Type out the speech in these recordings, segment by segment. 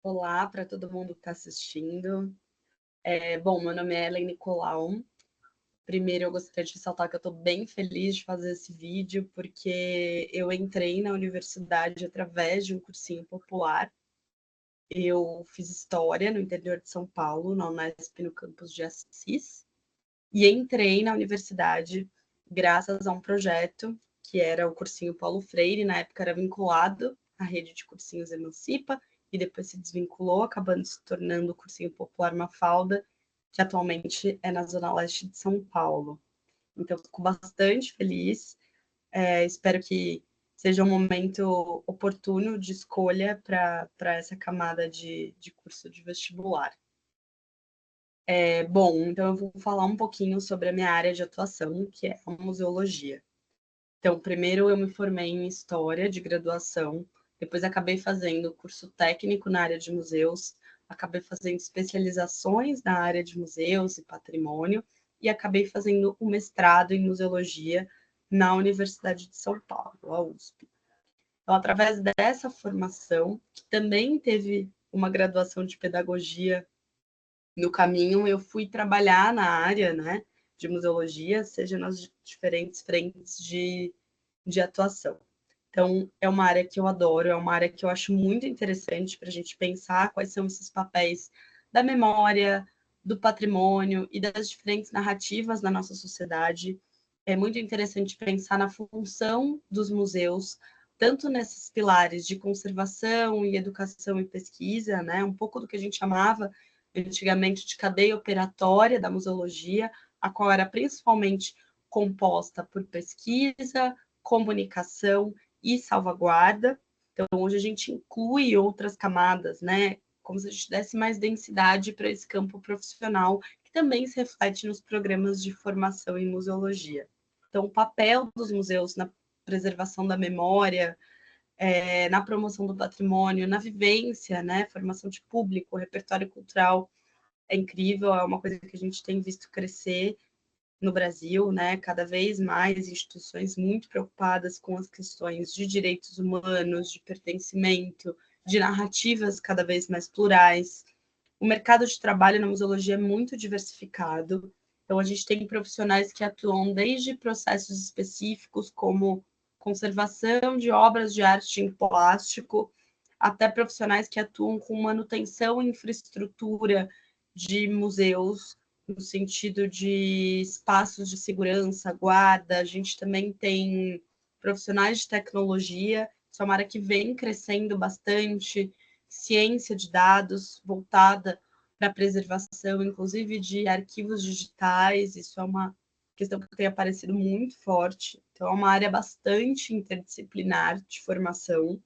Olá para todo mundo que está assistindo. Bom, meu nome é Ellen Nicolau. Primeiro, eu gostaria de ressaltar que eu estou bem feliz de fazer esse vídeo, porque eu entrei na universidade através de um cursinho popular. Eu fiz História no interior de São Paulo, na Unesp, no campus de Assis, e entrei na universidade graças a um projeto que era o cursinho Paulo Freire, na época era vinculado à rede de cursinhos Emancipa, e depois se desvinculou, acabando se tornando o cursinho popular Mafalda, que atualmente é na zona leste de São Paulo. Então, fico bastante feliz, espero que seja um momento oportuno de escolha para essa camada de curso de vestibular. Bom, então eu vou falar um pouquinho sobre a minha área de atuação, que é a museologia. Então, primeiro eu me formei em História de graduação, depois acabei fazendo curso técnico na área de museus, acabei fazendo especializações na área de museus e patrimônio, e acabei fazendo o mestrado em museologia na Universidade de São Paulo, a USP. Então, através dessa formação, que também teve uma graduação de pedagogia no caminho, eu fui trabalhar na área, né, de museologia, seja nas diferentes frentes de atuação. Então, é uma área que eu adoro, é uma área que eu acho muito interessante para a gente pensar quais são esses papéis da memória, do patrimônio e das diferentes narrativas da nossa sociedade. É muito interessante pensar na função dos museus, tanto nesses pilares de conservação e educação e pesquisa, né? Um pouco do que a gente chamava antigamente de cadeia operatória da museologia, a qual era principalmente composta por pesquisa, comunicação e salvaguarda. Então, hoje a gente inclui outras camadas, né? Como se a gente desse mais densidade para esse campo profissional, que também se reflete nos programas de formação em museologia. Então, o papel dos museus na preservação da memória, na promoção do patrimônio, na vivência, né? Formação de público, repertório cultural é incrível, é uma coisa que a gente tem visto crescer no Brasil, né? Cada vez mais instituições muito preocupadas com as questões de direitos humanos, de pertencimento, de narrativas cada vez mais plurais. O mercado de trabalho na museologia é muito diversificado, então a gente tem profissionais que atuam desde processos específicos, como conservação de obras de arte em plástico, até profissionais que atuam com manutenção e infraestrutura de museus, no sentido de espaços de segurança, guarda. A gente também tem profissionais de tecnologia, isso é uma área que vem crescendo bastante, ciência de dados voltada para a preservação, inclusive de arquivos digitais, isso é uma questão que tem aparecido muito forte. Então, é uma área bastante interdisciplinar de formação.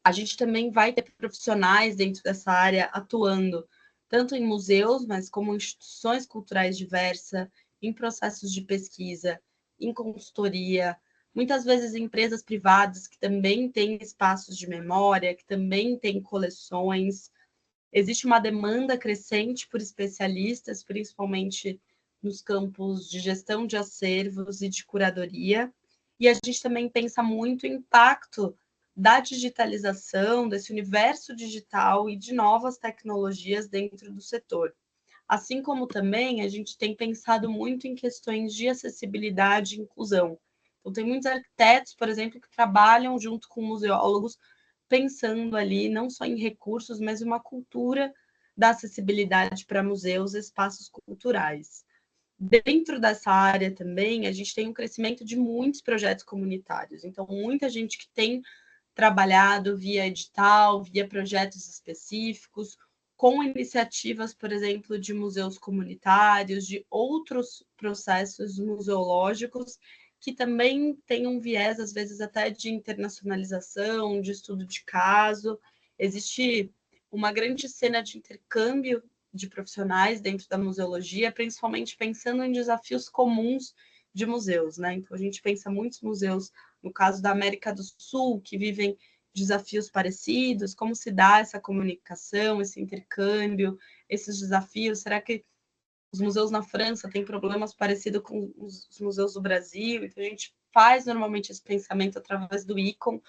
A gente também vai ter profissionais dentro dessa área atuando tanto em museus, mas como instituições culturais diversas, em processos de pesquisa, em consultoria, muitas vezes empresas privadas que também têm espaços de memória, que também têm coleções. Existe uma demanda crescente por especialistas, principalmente nos campos de gestão de acervos e de curadoria. E a gente também pensa muito o impacto da digitalização, desse universo digital e de novas tecnologias dentro do setor. Assim como também a gente tem pensado muito em questões de acessibilidade e inclusão. Então, tem muitos arquitetos, por exemplo, que trabalham junto com museólogos, pensando ali não só em recursos, mas uma cultura da acessibilidade para museus e espaços culturais. Dentro dessa área também, a gente tem um crescimento de muitos projetos comunitários. Então, muita gente que tem trabalhado via edital, via projetos específicos, com iniciativas, por exemplo, de museus comunitários, de outros processos museológicos, que também têm um viés, às vezes, até de internacionalização, de estudo de caso. Existe uma grande cena de intercâmbio de profissionais dentro da museologia, principalmente pensando em desafios comuns de museus, né? Então, a gente pensa muitos museus, no caso da América do Sul, que vivem desafios parecidos, como se dá essa comunicação, esse intercâmbio, esses desafios? Será que os museus na França têm problemas parecidos com os museus do Brasil? Então, a gente faz normalmente esse pensamento através do ICOM,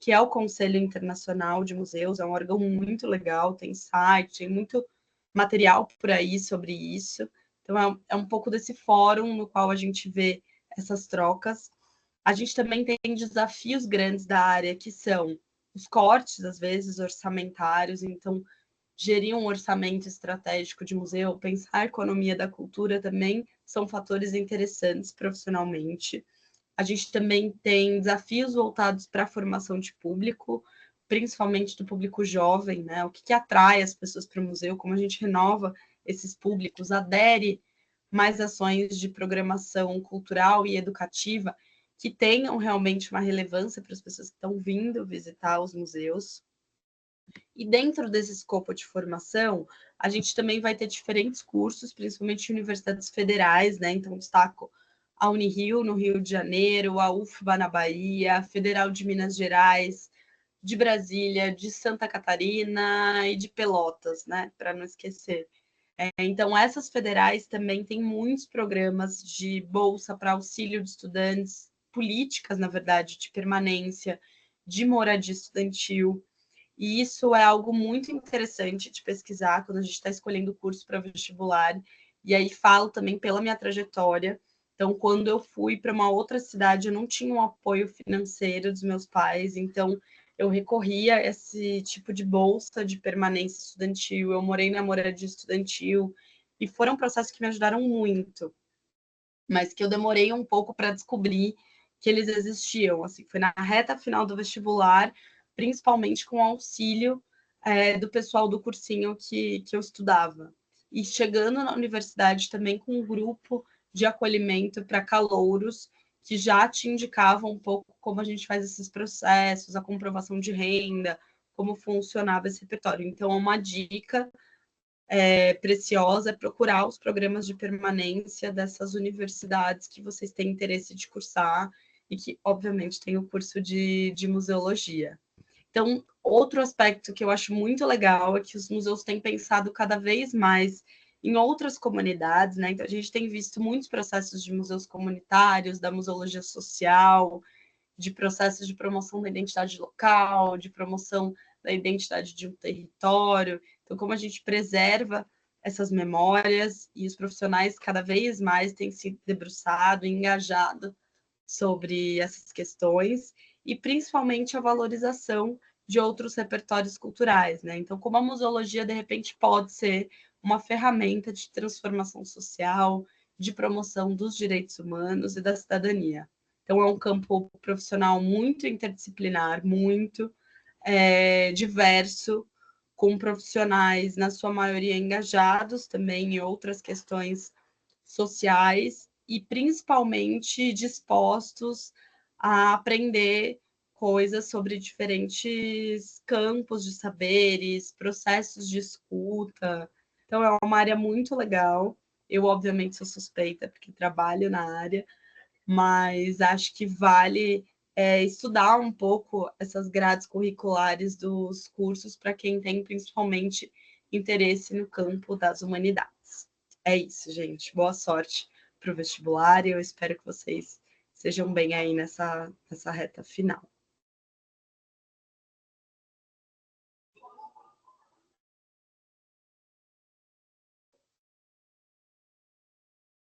que é o Conselho Internacional de Museus, é um órgão muito legal, tem site, tem muito material por aí sobre isso. Então, é um pouco desse fórum no qual a gente vê essas trocas. A gente também tem desafios grandes da área, que são os cortes, às vezes, orçamentários. Então, gerir um orçamento estratégico de museu, pensar a economia da cultura também são fatores interessantes profissionalmente. A gente também tem desafios voltados para a formação de público, principalmente do público jovem, né? O que atrai as pessoas para o museu, como a gente renova esses públicos, adere mais ações de programação cultural e educativa que tenham realmente uma relevância para as pessoas que estão vindo visitar os museus. E dentro desse escopo de formação, a gente também vai ter diferentes cursos, principalmente universidades federais, né? Então, destaco a Unirio, no Rio de Janeiro, a UFBA, na Bahia, a Federal de Minas Gerais, de Brasília, de Santa Catarina e de Pelotas, né? Para não esquecer. Então, essas federais também têm muitos programas de bolsa para auxílio de estudantes, políticas, na verdade, de permanência, de moradia estudantil. E isso é algo muito interessante de pesquisar quando a gente está escolhendo o curso para vestibular. E aí falo também pela minha trajetória. Então, quando eu fui para uma outra cidade, eu não tinha um apoio financeiro dos meus pais, então eu recorria a esse tipo de bolsa de permanência estudantil. Eu morei na moradia estudantil e foram processos que me ajudaram muito, mas que eu demorei um pouco para descobrir que eles existiam. Assim, foi na reta final do vestibular, principalmente com o auxílio do pessoal do cursinho que eu estudava. E chegando na universidade também com um grupo de acolhimento para calouros que já te indicavam um pouco como a gente faz esses processos, a comprovação de renda, como funcionava esse repertório. Então, é uma dica preciosa é procurar os programas de permanência dessas universidades que vocês têm interesse de cursar e que, obviamente, tem o curso de museologia. Então, outro aspecto que eu acho muito legal é que os museus têm pensado cada vez mais em outras comunidades, né? Então, a gente tem visto muitos processos de museus comunitários, da museologia social, de processos de promoção da identidade local, de promoção da identidade de um território. Então, como a gente preserva essas memórias e os profissionais cada vez mais têm se debruçado e engajado sobre essas questões e principalmente a valorização de outros repertórios culturais, né? Então, como a museologia de repente pode ser uma ferramenta de transformação social, de promoção dos direitos humanos e da cidadania. Então, é um campo profissional muito interdisciplinar, muito diverso, com profissionais, na sua maioria, engajados também em outras questões sociais e principalmente dispostos a aprender coisas sobre diferentes campos de saberes, processos de escuta. Então, é uma área muito legal. Eu, obviamente, sou suspeita, porque trabalho na área, mas acho que vale estudar um pouco essas grades curriculares dos cursos para quem tem principalmente interesse no campo das humanidades. É isso, gente. Boa sorte para o vestibular e eu espero que vocês sejam bem aí nessa reta final.